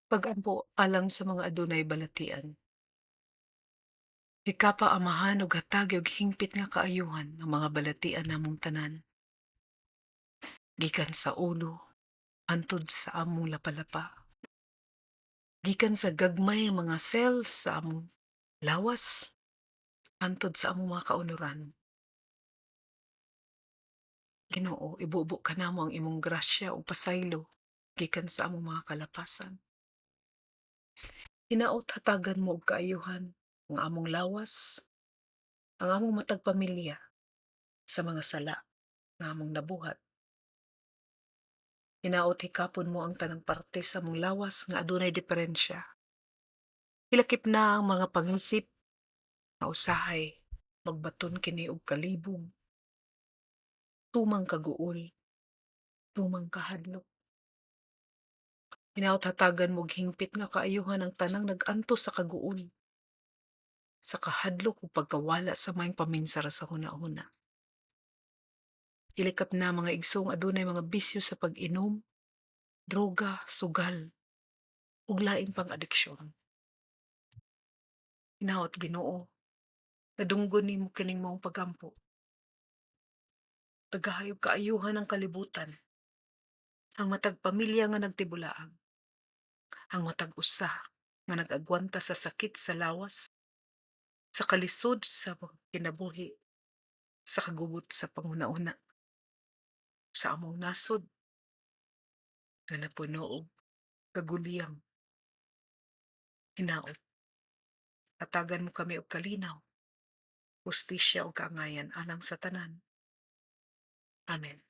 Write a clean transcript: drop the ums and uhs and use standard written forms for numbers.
Pagampo alang sa mga adunay balatian. Ikapaamahan ug hatag og hingpit nga kaayuhan ang mga balatian namong tanan, gikan sa ulo antud sa among lapalapa, gikan sa gagmay nga mga cells sa among lawas antud sa among mga kaunuran. Ginoo, ibubo ka namo ang imong grasya ug pasaylo gikan sa among mga kalapasan. Hinaot hatagan mo og kaayuhan ang among lawas, ang among matag pamilya sa mga sala nga among nabuhat. Hinaot hikapon mo ang tanang parte sa among lawas nga adunay diferensya. Hilakip na ang mga pangisip nga usahay magbaton kini og kalibog, tumang kaguol, tumang kahadlok. Hinaot hatagan mo og hingpit nga kaayuhan ang tanang nag-antos sa kaguol, sa kahadlok ug pagkawala sa maayong paminsara sa hunahuna. Ilikap na mga igsong adunay mga bisyo sa pag-inom, droga, sugal, ug lain pang adiksyon. Hinaot Ginoo, nadunggon nimo kining maong pagampo. Tagahayog kaayuhan ang kalibutan, ang matag pamilya nga nagtibulaang, ang matag usa nga nag-agwanta sa sakit sa lawas, sa kalisod sa kinabuhi, sa kagubot sa panghuna-una, sa among nasod nga napuno og kaguliyang. Hinaot, hatagan mo kami og kalinaw, hustisya ug kaangayan alang sa tanan. Amen.